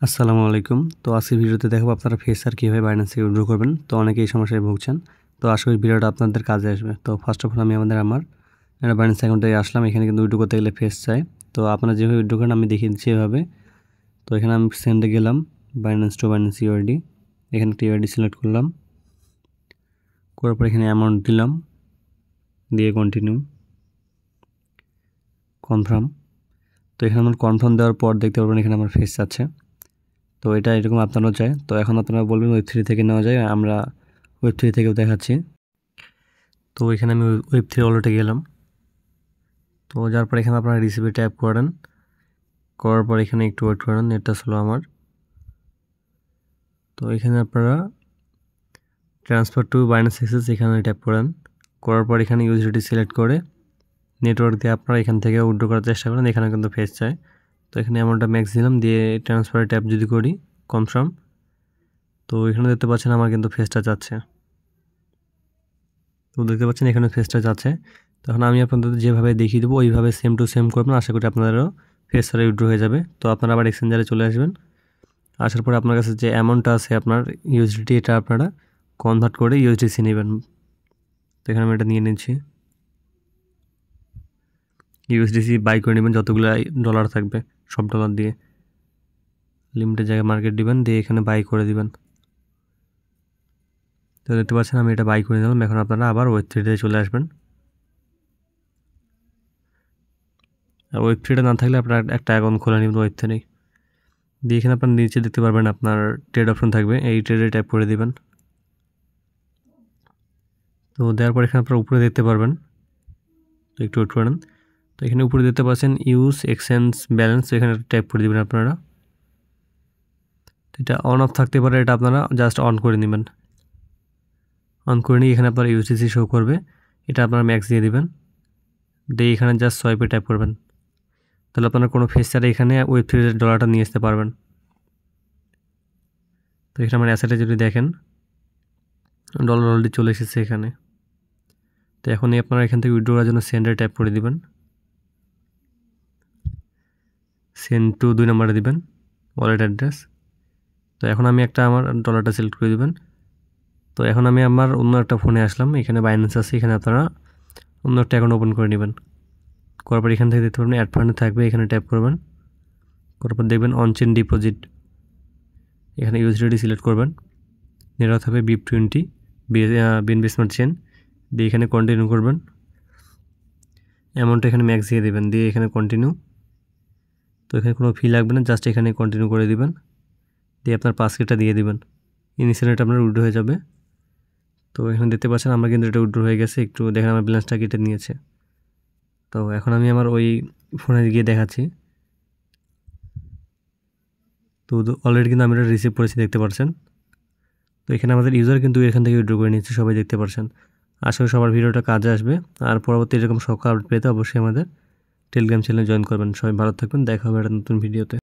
আসসালামু আলাইকুম। তো আজকের ভিডিওতে দেখাবো আপনারা ফেসার কীভাবে বাইন্যান্স থেকে উইথড্র করবেন। তো অনেকে এই সমস্যায় ভুগছেন। তো আশা করি ভিডিওটা আপনাদের কাজে আসবে। তো ফার্স্ট অফ অল আমি আমার একটা বাইন্যান্স অ্যাকাউন্টে আসলাম। এখানে কিন্তু উইথড্র করতে গেলে ফেস চাই। তো আপনারা যেভাবে উইথড্র করেন আমি দেখিয়ে দিচ্ছি এভাবে। তো এখানে আমি সেন্ডে গেলাম, বাইন্যান্স টু বাইন্যান্স ইউআইডি। এখানে একটা ইউআইডি সিলেক্ট করলাম, করার পর এখানে অ্যামাউন্ট দিলাম, দিয়ে কন্টিনিউ, কনফার্ম। তো এখানে আমার কনফার্ম দেওয়ার পর দেখতে পারবেন এখানে আমার ফেস আছে। তো এটা এরকম আপনারাও চাই। তো এখন আপনারা বলবেন ওয়েব3 থেকে নেওয়া যায়, আমরা ওয়েব3 থেকেও দেখাচ্ছি। তো এখানে আমি ওয়েব3 ওয়ালেটে গেলাম। তো যার পর এখানে আপনারা রিসিভে ট্যাপ করেন, করার পর এখানে একটু ওয়েট করেন, নেটটা স্লো আমার। তো এখানে আপনারা ট্রান্সফার টু বাইন্যান্স অ্যাক্সেস এখানে ট্যাপ করেন, করার পর এখানে ইউএসডিটি সিলেক্ট করে নেটওয়ার্ক দিয়ে আপনারা এখান থেকে উইথড্র করার চেষ্টা করেন। এখানে কিন্তু ফেস চাই। তো এখানে অ্যামাউন্টটা ম্যাক্স দিলাম, দিয়ে ট্রান্সফারে ট্যাপ যদি করি, কনফার্ম। তো এখানে দেখতে পাচ্ছেন আমার কিন্তু ফেসটা যাচ্ছে। তো দেখতে পাচ্ছেন এখানে ফেসটা যাচ্ছে। তখন আমি আপনাদের যেভাবে দেখিয়ে দেবো ওইভাবে সেম টু সেম করবেন। আশা করি আপনাদেরও ফেসটা উইথড্র হয়ে যাবে। তো আপনারা আবার এক্সচেঞ্জারে চলে আসবেন। আসার পরে আপনার কাছে যে অ্যামাউন্টটা আছে আপনার ইউএসডিটি, এটা আপনারা কনভার্ট করে ইউএসডিসি নেবেন। তো এখানে আমি এটা নিয়ে নিচ্ছি। ইউএসডিসি বাই করে নেবেন, যতগুলো ডলার থাকবে সব ডলার দিয়ে লিমিটেড জায়গায় মার্কেট দিবেন, দিয়ে এখানে বাই করে দিবেন। তো দেখতে পাচ্ছেন আমি এটা বাই করে নিলাম। এখন আপনারা আবার ওয়েব3তে চলে আসবেন। আর ওয়েব3টা না থাকলে আপনার একটা অ্যাকাউন্ট খোলা নেবেন ওয়েব3। দিয়ে এখানে আপনার নিচে দেখতে পারবেন আপনার ট্রেড অপশন থাকবে, এই ট্রেডে ট্যাপ করে দিবেন। তো দেওয়ার পর এখানে আপনারা উপরে দেখতে পারবেন, তো একটু ওয়েট করেন। তো এখানে উপরে দেখতে পাচ্ছেন ইউজ এক্সচেঞ্জ ব্যালেন্স, এখানে ট্যাপ করে দেবেন আপনারা। এটা অন অফ থাকতে পারে, এটা আপনারা জাস্ট অন করে নেবেন। অন করে নিয়ে এখানে আপনার ইউএসডিসি শো করবে, এটা আপনারা ম্যাক্স দিয়ে দিবেন, দিয়ে এখানে জাস্ট সোয়াইপে ট্যাপ করবেন। তাহলে আপনারা কোনো ফেস ছাড়া এখানে ওয়েব3 ডলারটা নিয়ে আসতে পারবেন। তো এখানে আমার অ্যাসেটে যদি দেখেন ডলার অলরেডি চলে এসেছে এখানে। তো এখনই আপনারা এখান থেকে উইথড্র করার জন্য সেন্ডে ট্যাপ করে দিবেন, সেন্ড টু 2 নম্বরে দিবেন ওয়ালেট অ্যাড্রেস। তো এখন আমি আমার ডলারটা সিলেক্ট করে দিবেন। তো এখন আমি আমার অন্য একটা ফোনে আসলাম, এখানে বাইন্যান্স আছে, এখানে আপনারা অন্য একটা অ্যাকাউন্ট ওপেন করে নেবেন। করার পর এখান থেকে দেখতে পারবেন অ্যাড ফান্ডে থাকবে, এখানে ট্যাপ করবেন। করার পর দেখবেন অনচেন ডিপোজিট, এখানে ইউএসডিটি সিলেক্ট করবেন। নেটওয়ার্ক থাকবে BIP20 বিএনবি স্মার্ট চেন, দিয়ে এখানে কন্টিনিউ করবেন। অ্যামাউন্টটা এখানে ম্যাক্স দিয়ে দেবেন, দিয়ে এখানে কন্টিনিউ। তো এখানে কোনো ফি লাগবে না, জাস্ট এখানে কন্টিনিউ করে দিবেন, দিয়ে আপনার পাসওয়ার্ডটা দিয়ে দিবেন। ইনিশিয়াল এটা আপনার উইথড্র হয়ে যাবে। তো এখানে দেখতে পাচ্ছেন আমার কিন্তু এটা উইথড্র হয়ে গেছে। একটু দেখেন আমার ব্যালেন্সটা কেটে নিয়েছে। তো এখন আমি আমার ওই ফোনে গিয়ে দেখাচ্ছি। তো অলরেডি কিন্তু আমি এটা রিসিভ করেছি, দেখতে পাচ্ছেন। তো এখানে আমাদের ইউজার কিন্তু এখান থেকে উইথড্র করে নিচ্ছে, সবাই দেখতে পাচ্ছেন। আশা করি সবার ভিডিওটা কাজে আসবে। আর পরবর্তী এরকম সকল আপডেট পেতে অবশ্যই আমাদের টেলিগ্রাম চ্যানেলে জয়েন করবেন। সবাই ভালো থাকবেন, দেখা হবে একটা নতুন ভিডিওতে।